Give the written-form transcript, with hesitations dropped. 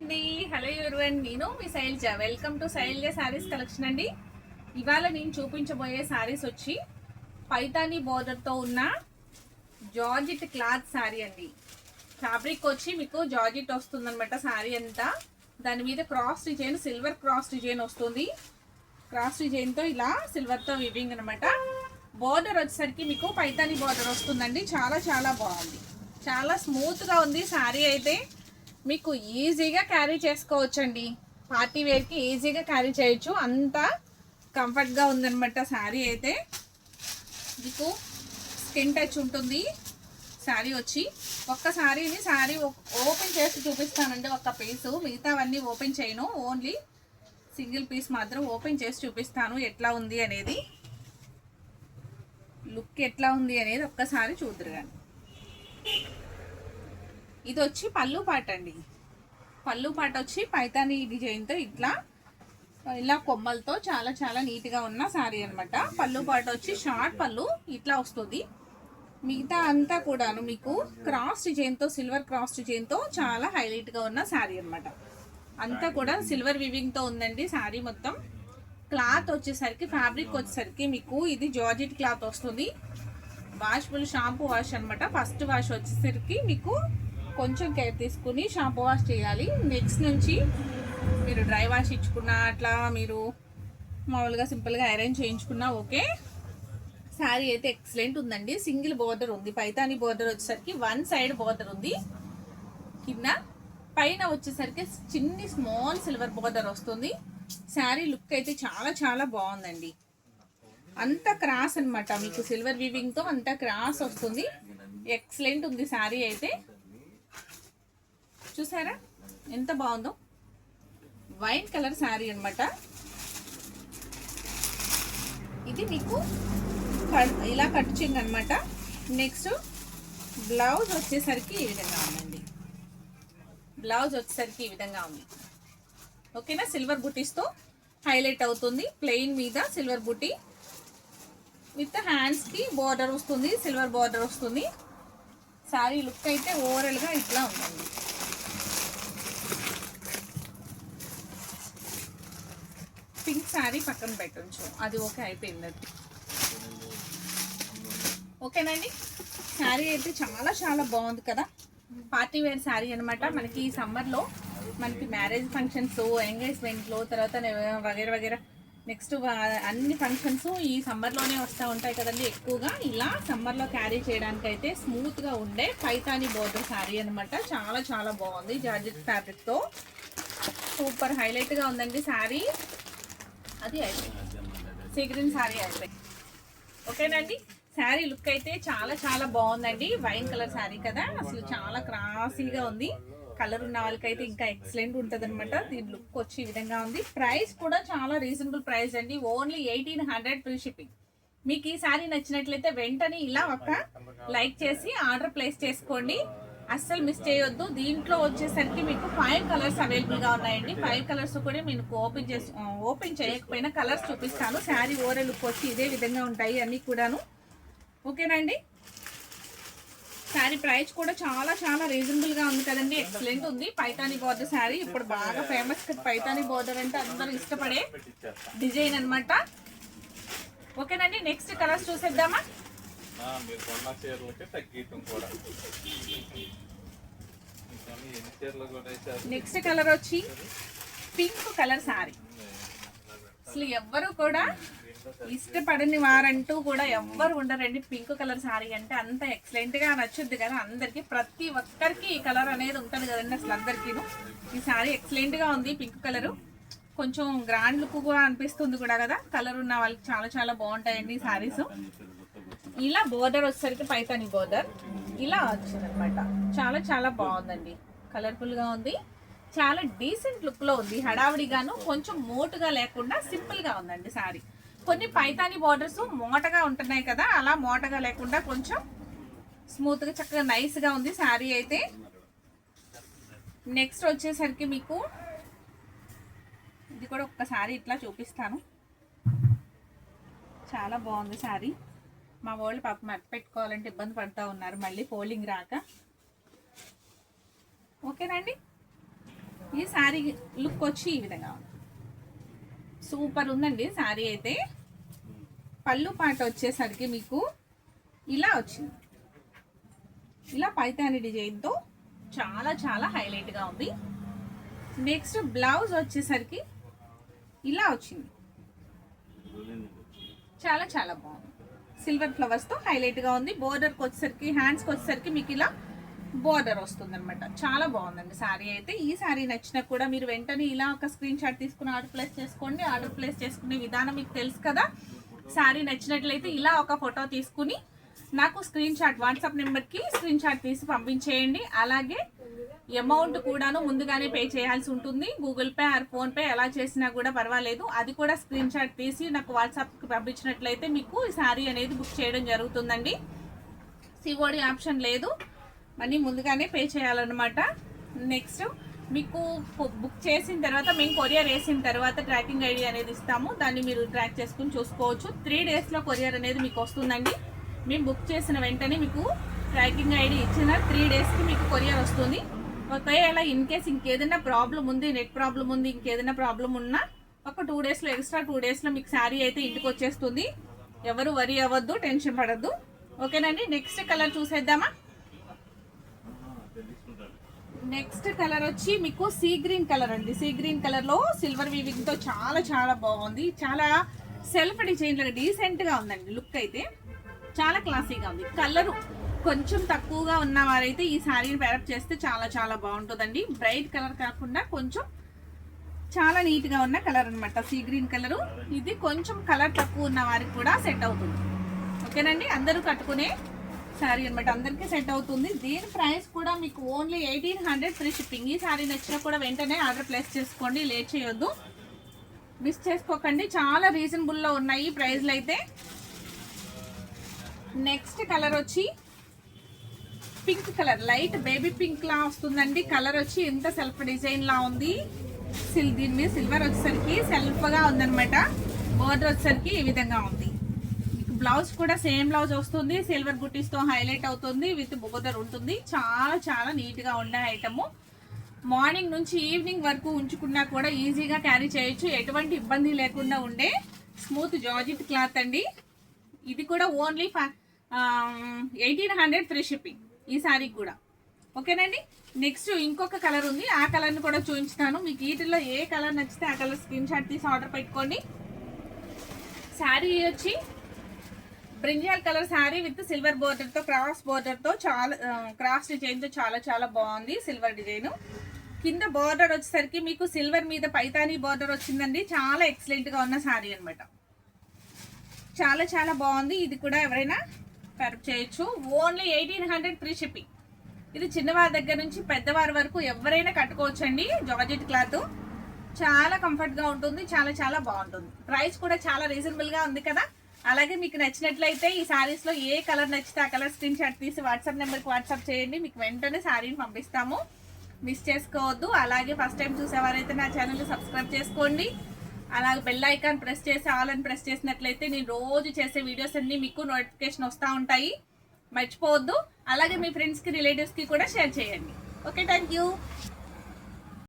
అండి hello everyone నేను మీ Shailaja welcome to Shailaja saris collection అండి. ఇవాళ నేను చూపించబోయే శారీస్ వచ్చి పైతానీ బోర్డర్తో ఉన్న జార్జిట్ క్లాత్ శారీ అండి. ఫ్యాబ్రిక్ వచ్చి మీకు జార్జిట్ వస్తుందన్నమాట. శారీ అంతా దాని మీద cross design, silver cross design వస్తుంది. క్రాస్ డిజైన్తో ఇలా సిల్వర్తో వివింగ్ అనమాట. బోర్డర్ వచ్చేసరికి మీకు పైతానీ బోర్డర్ వస్తుందండి. చాలా చాలా బాగుంది, చాలా స్మూత్గా ఉంది శారీ అయితే. మీకు ఈజీగా క్యారీ చేసుకోవచ్చండి. పార్టీ వేర్కి ఈజీగా క్యారీ చేయొచ్చు, అంత కంఫర్ట్గా ఉందన్నమాట శారీ అయితే. మీకు స్కిన్ టచ్ ఉంటుంది శారీ వచ్చి. ఒక్క శారీ ఓపెన్ చేసి చూపిస్తానండి, ఒక్క పీసు. మిగతావన్నీ ఓపెన్ చేయను, ఓన్లీ సింగిల్ పీస్ మాత్రం ఓపెన్ చేసి చూపిస్తాను. ఎట్లా ఉంది అనేది, లుక్ ఎట్లా ఉంది అనేది ఒక్కసారి చూద్దరు కానీ. ఇది వచ్చి పళ్ళు పాట అండి. పళ్ళు పాట వచ్చి పైతానీ డిజైన్తో ఇలా కొమ్మలతో చాలా చాలా నీట్గా ఉన్న శారీ అనమాట. పళ్ళు పాట వచ్చి షార్ట్ పళ్ళు ఇట్లా వస్తుంది. మిగతా అంతా కూడాను మీకు క్రాస్ డిజైన్తో, సిల్వర్ క్రాస్ డిజైన్తో చాలా హైలైట్గా ఉన్న శారీ అనమాట. అంతా కూడా సిల్వర్ వివింగ్తో ఉందండి శారీ మొత్తం. క్లాత్ వచ్చేసరికి, ఫ్యాబ్రిక్ వచ్చేసరికి మీకు ఇది జార్జెట్ క్లాత్ వస్తుంది. వాష్బుల్ షాంపూ వాష్ అనమాట. ఫస్ట్ వాష్ వచ్చేసరికి మీకు కొంచెం కేర్ తీసుకుని షాంపూ వాష్ చేయాలి. నెక్స్ట్ నుంచి మీరు డ్రై వాష్ ఇచ్చుకున్నా, అట్లా మీరు మామూలుగా సింపుల్గా అరేంజ్ చేయించుకున్నా ఓకే. శారీ అయితే ఎక్సలెంట్ ఉందండి. సింగిల్ బోర్డర్ ఉంది. పైతానీ బోర్డర్ వచ్చేసరికి వన్ సైడ్ బోర్డర్ ఉంది కింద. పైన వచ్చేసరికి చిన్ని స్మాల్ సిల్వర్ బోర్డర్ వస్తుంది. శారీ లుక్ అయితే చాలా చాలా బాగుందండి. అంత క్రాస్ అనమాట, మీకు సిల్వర్ వీవింగ్తో అంత క్రాస్ వస్తుంది. ఎక్సలెంట్ ఉంది శారీ అయితే. చూసారా ఎంత బాగుందో. వైన్ కలర్ శారీ అనమాట. ఇది మీకు ఇలా కట్చింగ్ అనమాట. నెక్స్ట్ బ్లౌజ్ వచ్చేసరికి ఈ విధంగా ఉందండి. బ్లౌజ్ వచ్చేసరికి ఈ విధంగా ఉంది ఓకేనా. సిల్వర్ బుటీస్తో హైలైట్ అవుతుంది. ప్లెయిన్ మీద సిల్వర్ బుటీ విత్ హ్యాండ్స్కి బోర్డర్ వస్తుంది, సిల్వర్ బోర్డర్ వస్తుంది. శారీ లుక్ అయితే ఓవరాల్గా ఇట్లా ఉందండి. పింక్ శారీ పక్కన పెట్టచ్చు, అది ఓకే అయిపోయింది. ఓకేనండి. శారీ అయితే చాలా చాలా బాగుంది కదా. పార్టీ వేర్ శారీ అనమాట. మనకి ఈ సమ్మర్లో మనకి మ్యారేజ్ ఫంక్షన్స్, ఎంగేజ్మెంట్లో, తర్వాత వగేర వగేర నెక్స్ట్ అన్ని ఫంక్షన్స్ ఈ సమ్మర్లోనే వస్తూ ఉంటాయి కదండి ఎక్కువగా. ఇలా సమ్మర్లో క్యారీ చేయడానికి అయితే స్మూత్గా ఉండే పైతానీ బోర్డర్ శారీ అనమాట. చాలా చాలా బాగుంది. జార్జెట్ ఫ్యాబ్రిక్తో సూపర్ హైలైట్గా ఉందండి శారీ. అది అయిపోయింది, సీ గ్రీన్ శారీ అయిపోయింది. ఓకేనండి. శారీ లుక్ అయితే చాలా చాలా బాగుందండి. వైన్ కలర్ శారీ కదా, అసలు చాలా క్రాసీగా ఉంది. కలర్ ఉన్న వాళ్ళకైతే ఇంకా ఎక్సలెంట్ ఉంటుంది అనమాట. దీని లుక్ వచ్చి ఈ విధంగా ఉంది. ప్రైస్ కూడా చాలా రీజనబుల్ ప్రైస్ అండి. Only 1800 free shipping. మీకు ఈ శారీ నచ్చినట్లయితే వెంటనే ఇలా ఒక లైక్ చేసి ఆర్డర్ ప్లేస్ చేసుకోండి, అస్సలు మిస్ చేయొద్దు. దీంట్లో వచ్చేసరికి మీకు 5 కలర్స్ అవైలబుల్గా ఉన్నాయండి. 5 కలర్స్ కూడా మీకు ఓపెన్ చేయకపోయినా కలర్స్ చూపిస్తాను. శారీ ఓవరాల్ లుక్ వచ్చి ఇదే విధంగా ఉంటాయి అన్నీ కూడాను. ఓకేనండి. శారీ ప్రైస్ కూడా చాలా చాలా రీజనబుల్గా ఉంది కదండి. ఎక్సలెంట్ ఉంది. పైతానీ బోర్డర్ శారీ ఇప్పుడు బాగా ఫేమస్. పైతానీ బోర్డర్ అంటే అందరూ ఇష్టపడే డిజైన్ అనమాట. ఓకేనండి. నెక్స్ట్ కలర్స్ చూసేద్దామా. నెక్స్ట్ కలర్ వచ్చి పింక్ కలర్ శారీ. అసలు ఎవ్వరు కూడా ఇష్టపడని వారంటూ కూడా ఎవ్వరు ఉండరండి. పింక్ కలర్ శారీ అంటే అంత ఎక్సలెంట్గా నచ్చుద్ది కదా అందరికి. ప్రతి ఒక్కరికి ఈ కలర్ అనేది ఉంటుంది కదండి అసలు అందరికీను. ఈ శారీ ఎక్సలెంట్గా ఉంది. పింక్ కలరు కొంచెం గ్రాండ్ లుక్గా అనిపిస్తుంది కూడా కదా. కలర్ ఉన్న వాళ్ళకి చాలా చాలా బాగుంటాయండి ఈ శారీస్. ఇలా బోర్డర్ వచ్చేసరికి పైతానీ బోర్డర్ ఇలా వచ్చిందనమాట. చాలా చాలా బాగుందండి. కలర్ఫుల్గా ఉంది. చాలా డీసెంట్ లుక్లో ఉంది. హడావిడిగాను కొంచెం మోటుగా లేకుండా సింపుల్గా ఉందండి శారీ. కొన్ని పైతానీ బోర్డర్స్ మోటగా ఉంటున్నాయి కదా, అలా మోటగా లేకుండా కొంచెం స్మూత్గా చక్కగా నైస్గా ఉంది శారీ అయితే. నెక్స్ట్ వచ్చేసరికి మీకు ఇది కూడా ఒక్కసారి ఇట్లా చూపిస్తాను. చాలా బాగుంది శారీ. మా వాళ్ళు పాపం మెత్త పెట్టుకోవాలంటే ఇబ్బంది పడుతూ ఉన్నారు, మళ్ళీ ఫోల్డింగ్ రాక. ఓకేనండి. ఈ శారీ లుక్ వచ్చి ఈ విధంగా ఉంది. సూపర్ ఉందండి శారీ అయితే. పళ్ళు పాట వచ్చేసరికి మీకు ఇలా వచ్చింది, ఇలా పైతాని డిజైన్తో చాలా చాలా హైలైట్గా ఉంది. నెక్స్ట్ బ్లౌజ్ వచ్చేసరికి ఇలా వచ్చింది, చాలా చాలా బాగుంది. సిల్వర్ ఫ్లవర్స్తో హైలైట్గా ఉంది. బోర్డర్కి వచ్చేసరికి హ్యాండ్స్కి వచ్చేసరికి మీకు ఇలా బోర్డర్ వస్తుంది అనమాట. చాలా బాగుందండి శారీ అయితే. ఈ శారీ నచ్చినా కూడా మీరు వెంటనే ఇలా ఒక స్క్రీన్ షాట్ తీసుకుని ఆర్డర్ ప్లేస్ చేసుకోండి. ఆర్డర్ ప్లేస్ చేసుకునే విధానం మీకు తెలుసు కదా. శారీ నచ్చినట్లయితే ఇలా ఒక ఫోటో తీసుకుని నాకు స్క్రీన్ షాట్ వాట్సాప్ నెంబర్కి స్క్రీన్ షాట్ తీసి పంపించేయండి. అలాగే అమౌంట్ కూడాను ముందుగానే పే చేయాల్సి ఉంటుంది. గూగుల్ పే ఆర్ ఫోన్పే ఎలా చేసినా కూడా పర్వాలేదు. అది కూడా స్క్రీన్ షాట్ తీసి నాకు వాట్సాప్కి పంపించినట్లయితే మీకు ఈ శారీ అనేది బుక్ చేయడం జరుగుతుందండి. సిఓడి ఆప్షన్ లేదు, మనీ ముందుగానే పే చేయాలన్నమాట. నెక్స్ట్ మీకు బుక్ చేసిన తర్వాత మేము కొరియర్ వేసిన తర్వాత ట్రాకింగ్ ఐడి అనేది ఇస్తాము. దాన్ని మీరు ట్రాక్ చేసుకుని చూసుకోవచ్చు. 3 డేస్లో కొరియర్ అనేది మీకు వస్తుందండి. మేము బుక్ చేసిన వెంటనే మీకు ట్రాకింగ్ ఐడి ఇచ్చిన 3 డేస్కి మీకు కొరియర్ వస్తుంది. ఒకవేళ ఇన్ కేస్ ఇంకేదైనా ప్రాబ్లం ఉంది, నెట్ ప్రాబ్లం ఉంది, ఇంకేదైనా ప్రాబ్లం ఉన్నా ఒక 2 డేస్లో ఎక్స్ట్రా 2 డేస్లో మీకు శారీ అయితే ఇంటికి వచ్చేస్తుంది. ఎవరు వరి అవ్వద్దు, టెన్షన్ పడద్దు. ఓకేనండి. నెక్స్ట్ కలర్ చూసేద్దామా. నెక్స్ట్ కలర్ వచ్చి మీకు సీ గ్రీన్ కలర్ అండి. సీ గ్రీన్ కలర్లో సిల్వర్ వీవింగ్తో చాలా చాలా బాగుంది. చాలా సెల్ఫ్ డిజైన్ లాగా డీసెంట్గా ఉందండి. లుక్ అయితే చాలా క్లాసీగా ఉంది. కలరు కొంచెం తక్కువగా ఉన్న వారైతే ఈ శారీని పేరప్ చేస్తే చాలా చాలా బాగుంటుందండి. బ్రైట్ కలర్ కాకుండా కొంచెం చాలా నీట్గా ఉన్న కలర్ అనమాట సీ గ్రీన్ కలరు. ఇది కొంచెం కలర్ తక్కువ ఉన్న వారికి కూడా సెట్ అవుతుంది. ఓకేనండి. అందరూ కట్టుకునే శారీ అనమాట, అందరికీ సెట్ అవుతుంది. దీని ప్రైస్ కూడా మీకు ఓన్లీ 1800 ఫ్రీ షిప్పింగ్. ఈ శారీ నచ్చినా కూడా వెంటనే ఆర్డర్ ప్లేస్ చేసుకోండి, లేట్ చేయొద్దు, మిస్ చేసుకోకండి. చాలా రీజనబుల్లో ఉన్నాయి ప్రైస్లు అయితే. నెక్స్ట్ కలర్ వచ్చి pink colour, light baby pink లా వస్తుందండి. కలర్ వచ్చి ఎంత సెల్ఫ్ డిజైన్ లా ఉంది. దీని మీద సిల్వర్ వచ్చేసరికి సెల్ఫ్ గా ఉందన్నమాట. బోర్డర్ వచ్చేసరికి ఈ విధంగా ఉంది. మీకు బ్లౌజ్ కూడా సేమ్ బ్లౌజ్ వస్తుంది. సిల్వర్ బుట్టీస్ తో హైలైట్ అవుతుంది. విత్ బోర్డర్ ఉంటుంది. చాలా చాలా నీట్ గా ఉండే ఐటమ్. మార్నింగ్ నుంచి ఈవినింగ్ వరకు ఉంచుకున్నా కూడా ఈజీగా క్యారీ చేయొచ్చు. ఎటువంటి ఇబ్బంది లేకుండా ఉండే స్మూత్ జార్జెట్ క్లాత్ అండి. ఇది కూడా ఓన్లీ 1800 ఫ్రీ షిప్పింగ్ ఈ శారీ కూడా. ఓకేనండి. నెక్స్ట్ ఇంకొక కలర్ ఉంది, ఆ కలర్ని కూడా చూపించుతాను. మీకు వీటిలో ఏ కలర్ నచ్చితే ఆ కలర్ స్క్రీన్ షాట్ తీసి ఆర్డర్ పెట్టుకోండి. శారీ వచ్చి brinjal colour sari with silver బోర్డర్తో, క్రాస్ బోర్డర్తో, చాలా క్రాస్ డిజైన్తో చాలా చాలా బాగుంది. సిల్వర్ డిజైన్ కింద బోర్డర్ వచ్చేసరికి మీకు సిల్వర్ మీద పైతానీ బోర్డర్ వచ్చిందండి. చాలా ఎక్సలెంట్గా ఉన్న శారీ అనమాట. చాలా చాలా బాగుంది. ఇది కూడా ఎవరైనా పేరప్ చేయొచ్చు. Only 1800 free shipping. ఇది చిన్నవారి దగ్గర నుంచి పెద్దవారి వరకు ఎవరైనా కట్టుకోవచ్చండి. జార్జెట్ క్లాత్ చాలా కంఫర్ట్గా ఉంటుంది. చాలా చాలా బాగుంటుంది. ప్రైస్ కూడా చాలా రీజనబుల్గా ఉంది కదా. అలాగే మీకు నచ్చినట్లయితే ఈ శారీస్లో ఏ కలర్ నచ్చితే ఆ కలర్ స్క్రీన్ షాట్ తీసి వాట్సాప్ నెంబర్కి వాట్సాప్ చేయండి. మీకు వెంటనే శారీని పంపిస్తాము, మిస్ చేసుకోవద్దు. అలాగే ఫస్ట్ టైం చూసేవారైతే నా ఛానల్ని సబ్స్క్రైబ్ చేసుకోండి. అలాగే బెల్ ఐకాన్ ప్రెస్ చేసి ఆల్ అని ప్రెస్ చేసినట్లయితే నేను రోజు చేసే వీడియోస్ అన్నీ మీకు నోటిఫికేషన్ వస్తూ ఉంటాయి. మర్చిపోవద్దు. అలాగే మీ ఫ్రెండ్స్కి రిలేటివ్స్కి కూడా షేర్ చేయండి. Okay, thank you.